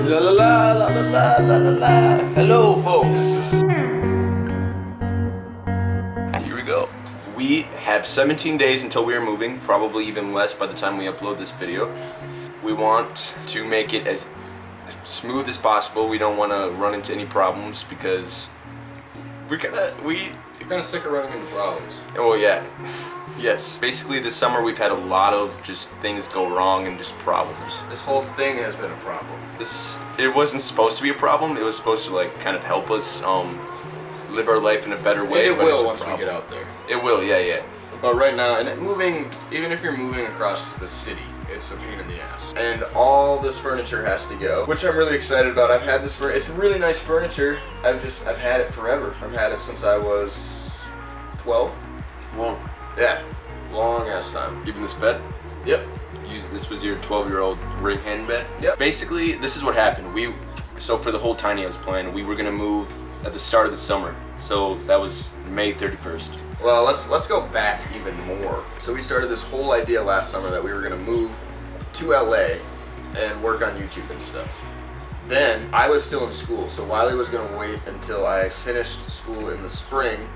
La la la la la la la la. Hello, folks. Here we go. We have 17 days until we are moving, probably even less by the time we upload this video. We want to make it as smooth as possible. We don't want to run into any problems because you're kind of sick of running into problems. Oh yeah. Yes. Basically this summer we've had a lot of just things go wrong and just problems. This whole thing has been a problem. It wasn't supposed to be a problem. It was supposed to like kind of help us live our life in a better way. And it will once we get out there. It will, yeah. But right now, and moving, even if you're moving across the city, it's a pain in the ass. And all this furniture has to go, which I'm really excited about. I've had this for, it's really nice furniture. I've had it forever. I've had it since I was 12. Well, yeah, long ass time. Even this bed? Yep. This was your 12-year-old ring hand bed? Yep. Basically, this is what happened. So for the whole tiny house plan, we were gonna move at the start of the summer. So that was May 31st. Well, let's go back even more. So we started this whole idea last summer that we were gonna move to LA and work on YouTube and stuff. Then I was still in school, so Wiley was gonna wait until I finished school in the spring,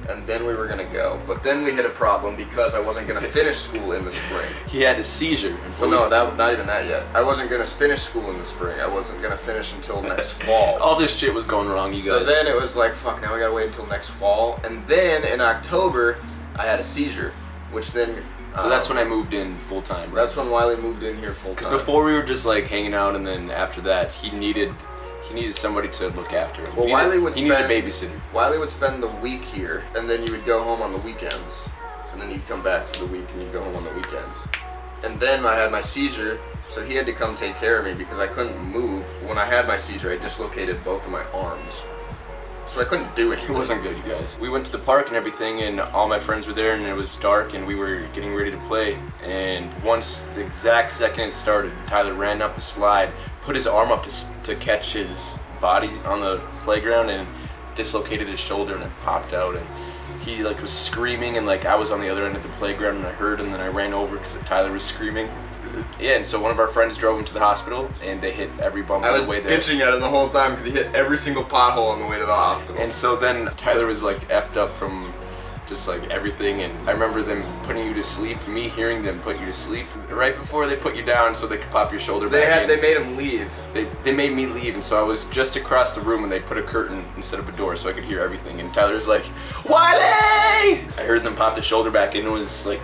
and then we were gonna go. But then we hit a problem because I wasn't gonna finish school in the spring. He had a seizure. So no, not even that yet. I wasn't gonna finish school in the spring. I wasn't gonna finish until next fall. All this shit was going wrong, you guys. So then it was like, fuck, now we gotta wait until next fall. And then in October, I had a seizure, which then... So that's when I moved in full time. Right? That's when Wiley moved in here full time. Because before we were just like hanging out, and then after that, he needed somebody to look after him. Well, Wiley would needed a babysitter. Wiley would spend the week here, and then you would go home on the weekends. And then you'd come back for the week, and you'd go home on the weekends. And then I had my seizure, so he had to come take care of me because I couldn't move. When I had my seizure, I dislocated both of my arms. So I couldn't do anything. It wasn't good, you guys. We went to the park and everything, and all my friends were there, and it was dark, and we were getting ready to play. And once the exact second it started, Tyler ran up a slide, put his arm up to catch his body on the playground, and dislocated his shoulder, and it popped out. And he like was screaming, and like I was on the other end of the playground, and I heard, and then I ran over because Tyler was screaming. Yeah, and so one of our friends drove him to the hospital, and they hit every bump on the way there. I was bitching at him the whole time because he hit every single pothole on the way to the hospital. And so then Tyler was like effed up from just like everything, and I remember them putting you to sleep, me hearing them put you to sleep right before they put you down so they could pop your shoulder back in. They made him leave. They made me leave, and so I was just across the room, and they put a curtain instead of a door so I could hear everything, and Tyler's like, Wiley! I heard them pop the shoulder back in, and it was like,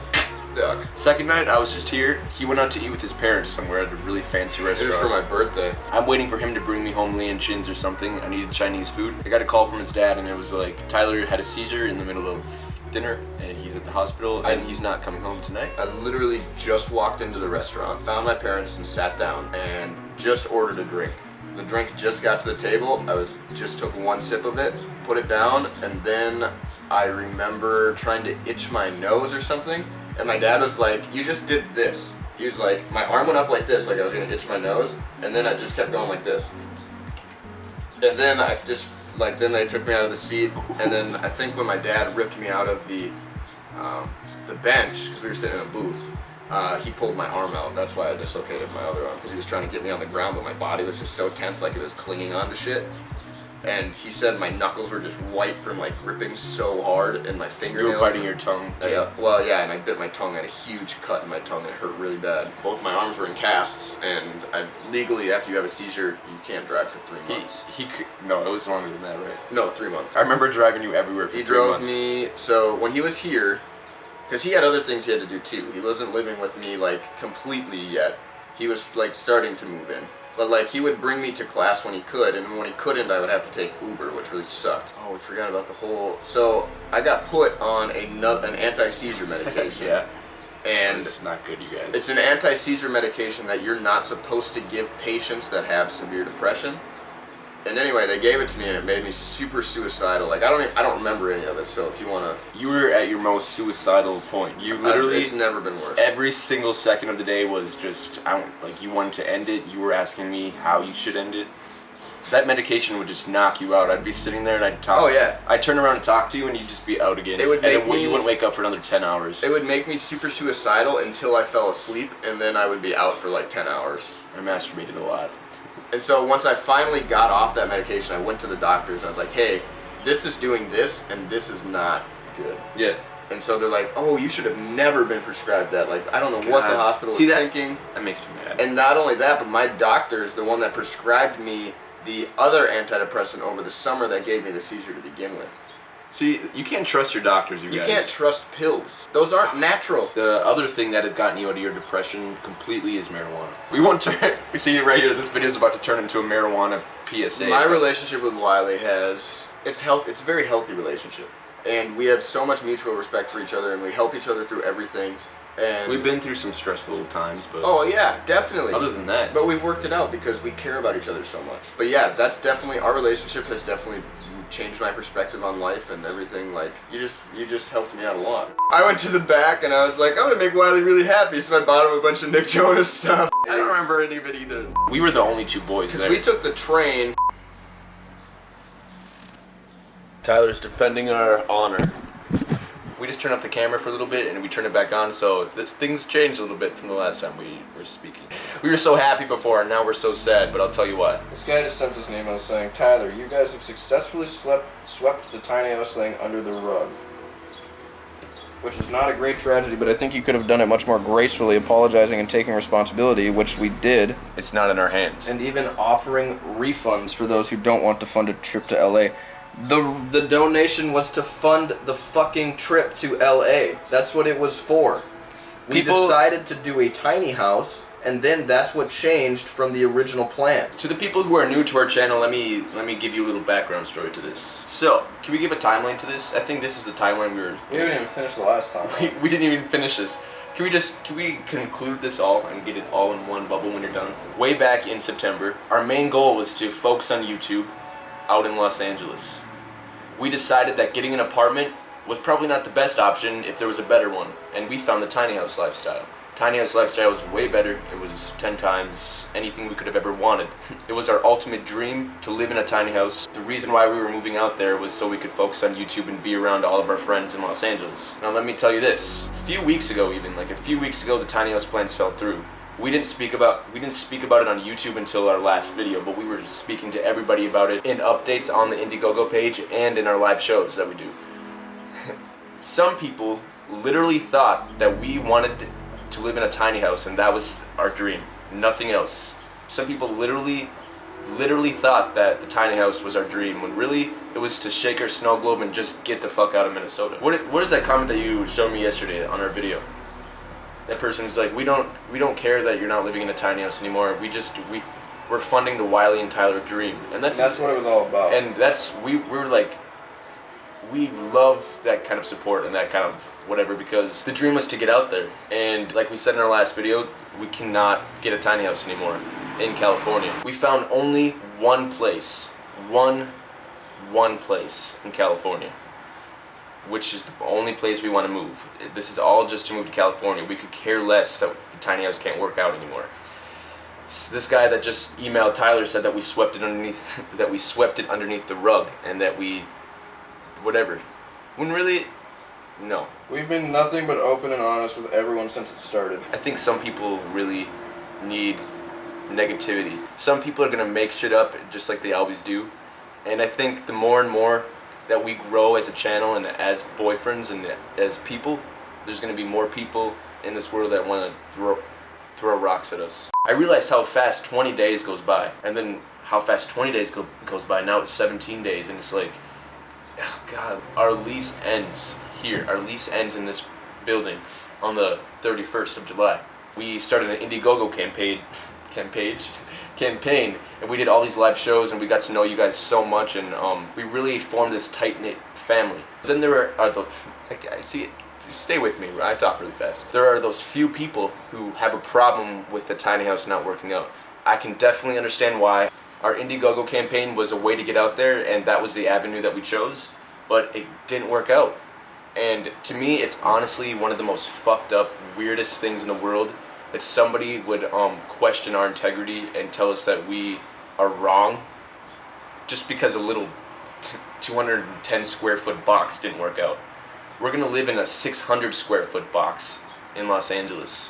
duck. Second night, I was just here. He went out to eat with his parents somewhere at a really fancy restaurant. It was for my birthday. I'm waiting for him to bring me home Lian Chins or something. I needed Chinese food. I got a call from his dad, and it was like, Tyler had a seizure in the middle of dinner, and he's at the hospital, and he's not coming home tonight. I literally just walked into the restaurant, found my parents, and sat down, and just ordered a drink. The drink just got to the table. Just took one sip of it, put it down, and then I remember trying to itch my nose or something. And my dad was like, you just did this. He was like, my arm went up like this, like I was gonna itch my nose, and then I just kept going like this. And then then they took me out of the seat, and then I think when my dad ripped me out of the bench, because we were sitting in a booth, he pulled my arm out. That's why I dislocated my other arm, because he was trying to get me on the ground, but my body was just so tense, like it was clinging onto shit. And he said my knuckles were just white from like gripping so hard, and my fingernails. You were biting your tongue. Yeah, well, yeah, and I bit my tongue. I had a huge cut in my tongue, and it hurt really bad. Both my arms were in casts, and legally, after you have a seizure, you can't drive for 3 months. No, it was longer than that, right? No, 3 months. I remember driving you everywhere for 3 months. He drove me, so when he was here, because he had other things he had to do too. He wasn't living with me like completely yet. He was like starting to move in. But like he would bring me to class when he could, and when he couldn't, I would have to take Uber, which really sucked. Oh, we forgot about the whole. So I got put on an anti-seizure medication. Yeah. And it's not good, you guys. It's an anti-seizure medication that you're not supposed to give patients that have severe depression. And anyway, they gave it to me, and it made me super suicidal. Like I don't remember any of it. So if you wanna, you were at your most suicidal point. You literally. It's never been worse. Every single second of the day was just, like you wanted to end it. You were asking me how you should end it. That medication would just knock you out. I'd be sitting there and I'd talk. Oh yeah. I'd turn around and talk to you, and you'd just be out again. It would make you wouldn't wake up for another 10 hours. It would make me super suicidal until I fell asleep, and then I would be out for like 10 hours. I masturbated a lot. And so once I finally got off that medication, I went to the doctors and I was like, hey, this is doing this and this is not good. Yeah. And so they're like, oh, you should have never been prescribed that. Like, I don't know what the hospital was thinking. That makes me mad. And not only that, but my doctor's the one that prescribed me the other antidepressant over the summer that gave me the seizure to begin with. See, you can't trust your doctors, you guys. You can't trust pills. Those aren't natural. The other thing that has gotten you out of your depression completely is marijuana. We won't turn. We see it right here. This video is about to turn into a marijuana PSA. My relationship with Wiley it's a very healthy relationship. And we have so much mutual respect for each other, and we help each other through everything. And we've been through some stressful times, but oh yeah, definitely. Other than that, but we've worked it out because we care about each other so much. But yeah, that's definitely, our relationship has definitely changed my perspective on life and everything. Like, you just helped me out a lot. I went to the back and I was like, I'm gonna make Wiley really happy, so I bought him a bunch of Nick Jonas stuff. I don't remember any of it either. We were the only two boys there. Because we took the train. Tyler's defending our honor. We just turned up the camera for a little bit and we turned it back on, so things changed a little bit from the last time we were speaking. We were so happy before and now we're so sad, but I'll tell you why. This guy just sent us an email saying, Tyler, you guys have successfully swept the tiny house thing under the rug. Which is not a great tragedy, but I think you could have done it much more gracefully, apologizing and taking responsibility, which we did. It's not in our hands. And even offering refunds for those who don't want to fund a trip to LA. The donation was to fund the fucking trip to LA. That's what it was for. We decided to do a tiny house, and then that's what changed from the original plan. To the people who are new to our channel, let me give you a little background story to this. So, can we give a timeline to this? I think this is the timeline we didn't even finish the last time. We didn't even finish this. Can we conclude this all and get it all in one bubble when you're done? Way back in September, our main goal was to focus on YouTube out in Los Angeles. We decided that getting an apartment was probably not the best option if there was a better one, and we found the tiny house lifestyle. Tiny house lifestyle was way better. It was 10 times anything we could have ever wanted. It was our ultimate dream to live in a tiny house. The reason why we were moving out there was so we could focus on YouTube and be around all of our friends in Los Angeles. Now let me tell you this, a few weeks ago, the tiny house plans fell through. We didn't speak about it on YouTube until our last video, but we were speaking to everybody about it in updates on the Indiegogo page and in our live shows that we do. Some people literally thought that we wanted to live in a tiny house and that was our dream, nothing else. Some people literally thought that the tiny house was our dream when really it was to shake our snow globe and just get the fuck out of Minnesota. What is that comment that you showed me yesterday on our video? That person was like, we don't care that you're not living in a tiny house anymore. We're funding the Wiley and Tyler dream, and that's what it was all about. And we're like, we love that kind of support and that kind of whatever, because the dream was to get out there. And like we said in our last video, we cannot get a tiny house anymore in California. We found only one place in California, which is the only place we want to move. This is all just to move to California. We could care less that the tiny house can't work out anymore. This guy that just emailed Tyler said that we swept it underneath the rug and that we whatever. When really, no. We've been nothing but open and honest with everyone since it started. I think some people really need negativity. Some people are gonna make shit up just like they always do. And I think the more and more that we grow as a channel and as boyfriends and as people, there's going to be more people in this world that want to throw rocks at us. I realized how fast 20 days goes by, and then how fast 20 days goes by. Now it's 17 days, and it's like, oh God, our lease ends here. Our lease ends in this building on the 31st of July. We started an Indiegogo campaign, and we did all these live shows, and we got to know you guys so much, and we really formed this tight-knit family. Then there are those, I see it, stay with me, I talk really fast. There are those few people who have a problem with the tiny house not working out. I can definitely understand why. Our Indiegogo campaign was a way to get out there, and that was the avenue that we chose, but it didn't work out. And to me, it's honestly one of the most fucked up, weirdest things in the world that somebody would question our integrity and tell us that we are wrong just because a little 210 square foot box didn't work out. We're gonna live in a 600 square foot box in Los Angeles.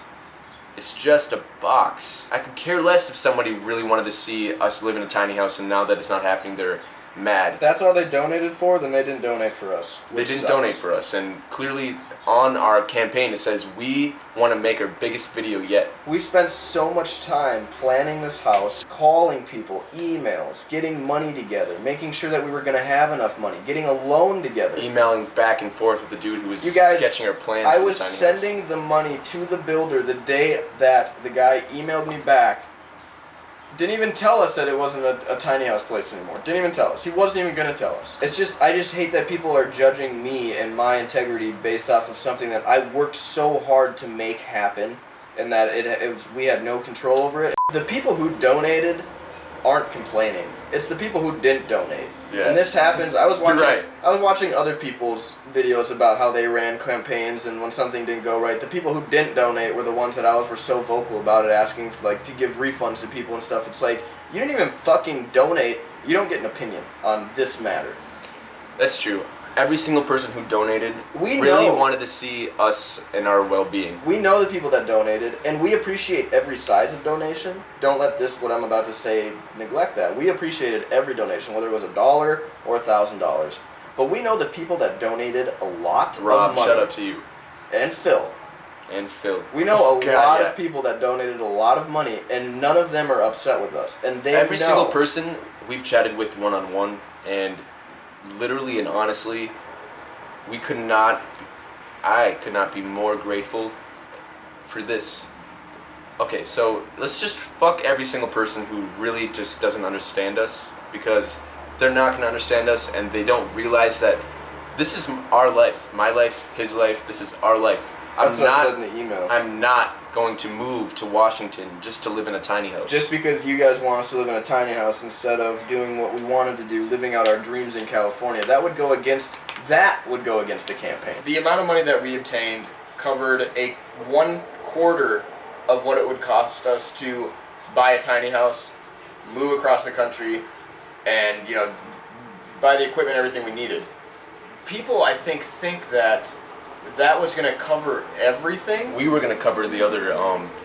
It's just a box. I could care less if somebody really wanted to see us live in a tiny house, and now that it's not happening, they're mad. If that's all they donated for, then they didn't donate for us. They didn't donate for us, and clearly on our campaign it says we want to make our biggest video yet. We spent so much time planning this house, calling people, emails, getting money together, making sure that we were going to have enough money, getting a loan together. Emailing back and forth with the dude who was sketching our plans. I for the was tiny sending house. the money to the builder the day that the guy emailed me back. Didn't even tell us that it wasn't a tiny house place anymore. Didn't even tell us. He wasn't even going to tell us. It's just, I just hate that people are judging me and my integrity based off of something that I worked so hard to make happen, and that we had no control over it. The people who donated aren't complaining. It's the people who didn't donate. Yeah. And this happens. I was watching. You're right. I was watching other people's videos about how they ran campaigns, and when something didn't go right, the people who didn't donate were the ones that were so vocal about it, asking for, like, to give refunds to people and stuff. It's like, you didn't even fucking donate. You don't get an opinion on this matter. That's true. Every single person who donated We really know. wanted to see us and our well-being. We know the people that donated, and we appreciate every size of donation. Don't let what I'm about to say, neglect that. We appreciated every donation, whether it was $1 or $1,000. But we know the people that donated a lot Rob, of money. shout out to you. And Phil. And Phil. We know a God, lot yeah. of people that donated a lot of money, and none of them are upset with us. And they Every know. single person we've chatted with one-on-one, and literally and honestly, I could not be more grateful for this. Okay, so let's just fuck every single person who really just doesn't understand us, because they're not going to understand us, and they don't realize that this is our life, my life, his life, this is our life. That's what I said in the email. I'm not going to move to Washington just to live in a tiny house. Just because you guys want us to live in a tiny house instead of doing what we wanted to do, living out our dreams in California, that would go against the campaign. The amount of money that we obtained covered a 1/4 of what it would cost us to buy a tiny house, move across the country, and, you know, buy the equipment, everything we needed. People, I think that was going to cover everything. We were going to cover the other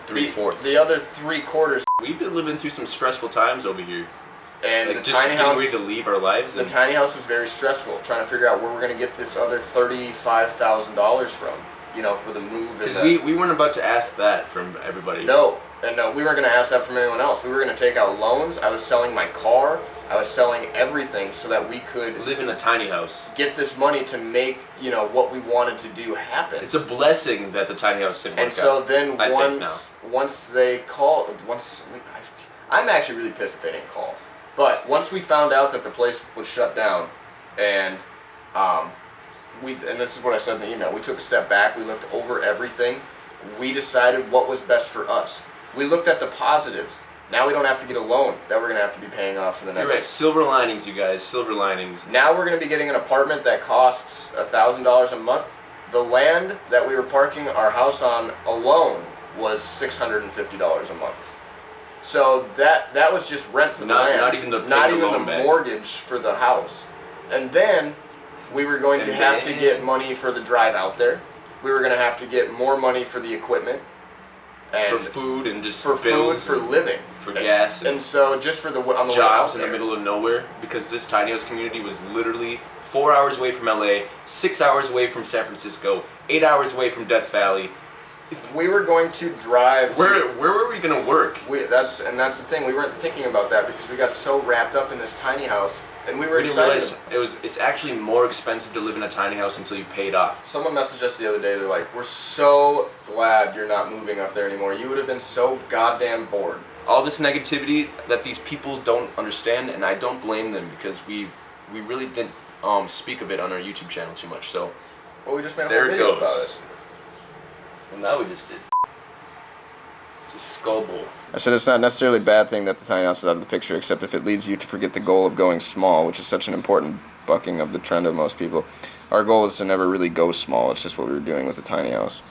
3/4. The other 3/4. We've been living through some stressful times over here. And Like, the just tiny getting house, ready to leave our lives. the And tiny house was very stressful. Trying to figure out where we're going to get this other $35,000 from, you know, for the move. because we weren't about to ask that from everybody. No, we weren't going to ask that from anyone else. We were going to take out loans. I was selling my car. I was selling everything so that we could Live in a tiny house. get this money to make, you know, what we wanted to do happen. It's a blessing that the tiny house didn't work And so out. then I think once they called, I'm actually really pissed that they didn't call. But once we found out that the place was shut down, and and this is what I said in the email, we took a step back, we looked over everything, we decided what was best for us. We looked at the positives. Now we don't have to get a loan that we're going to have to be paying off for the next... You're right. Silver linings, you guys. Silver linings. Now we're going to be getting an apartment that costs $1,000 a month. The land that we were parking our house on alone was $650 a month. So that was just rent for the land. Not even the the mortgage for the house. And then we were going to have to get money for the drive out there. We were going to have to get more money for the equipment. And for food and just for bills food, for living, for gas, and so just for the on the jobs way in the middle of nowhere, because this tiny house community was literally 4 hours away from LA, 6 hours away from San Francisco, 8 hours away from Death Valley. We were going to drive. Where were we gonna work? That's the thing. We weren't thinking about that because we got so wrapped up in this tiny house, and we were We didn't excited. realize it's actually more expensive to live in a tiny house until you pay it off. Someone messaged us the other day. They're like, "We're so glad you're not moving up there anymore. You would have been so goddamn bored." All this negativity that these people don't understand, and I don't blame them, because we really didn't speak of it on our YouTube channel too much. So well, we just made a there whole it video goes. about it. Well, now we just did. It's a skull bowl. I said it's not necessarily a bad thing that the tiny house is out of the picture, except if it leads you to forget the goal of going small, which is such an important bucking of the trend of most people. Our goal is to never really go small. It's just what we were doing with the tiny house.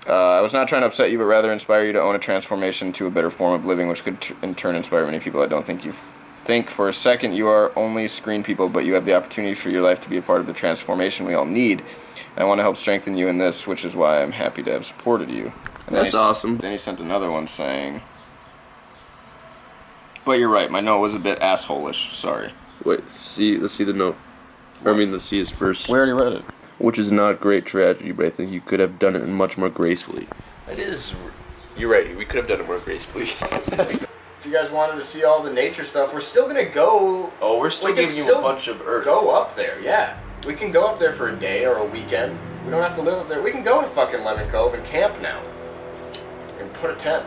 I was not trying to upset you, but rather inspire you to own a transformation to a better form of living, which could in turn inspire many people. I don't think you think for a second you are only screen people, but you have the opportunity for your life to be a part of the transformation we all need. And I want to help strengthen you in this, which is why I'm happy to have supported you. And then That's awesome. Then he sent another one saying, but you're right, my note was a bit asshole-ish, sorry. Wait, let's see the note. Or, I mean, let's see his first. We already read it. Which is not great tragedy, but I think you could have done it much more gracefully. It is. You're right. We could have done it more gracefully. If you guys wanted to see all the nature stuff, we're still gonna go. Oh, we're still we can giving you still a bunch of earth. Go up there, yeah. We can go up there for a day or a weekend. We don't have to live up there. We can go to fucking Lemon Cove and camp now. And put a tent.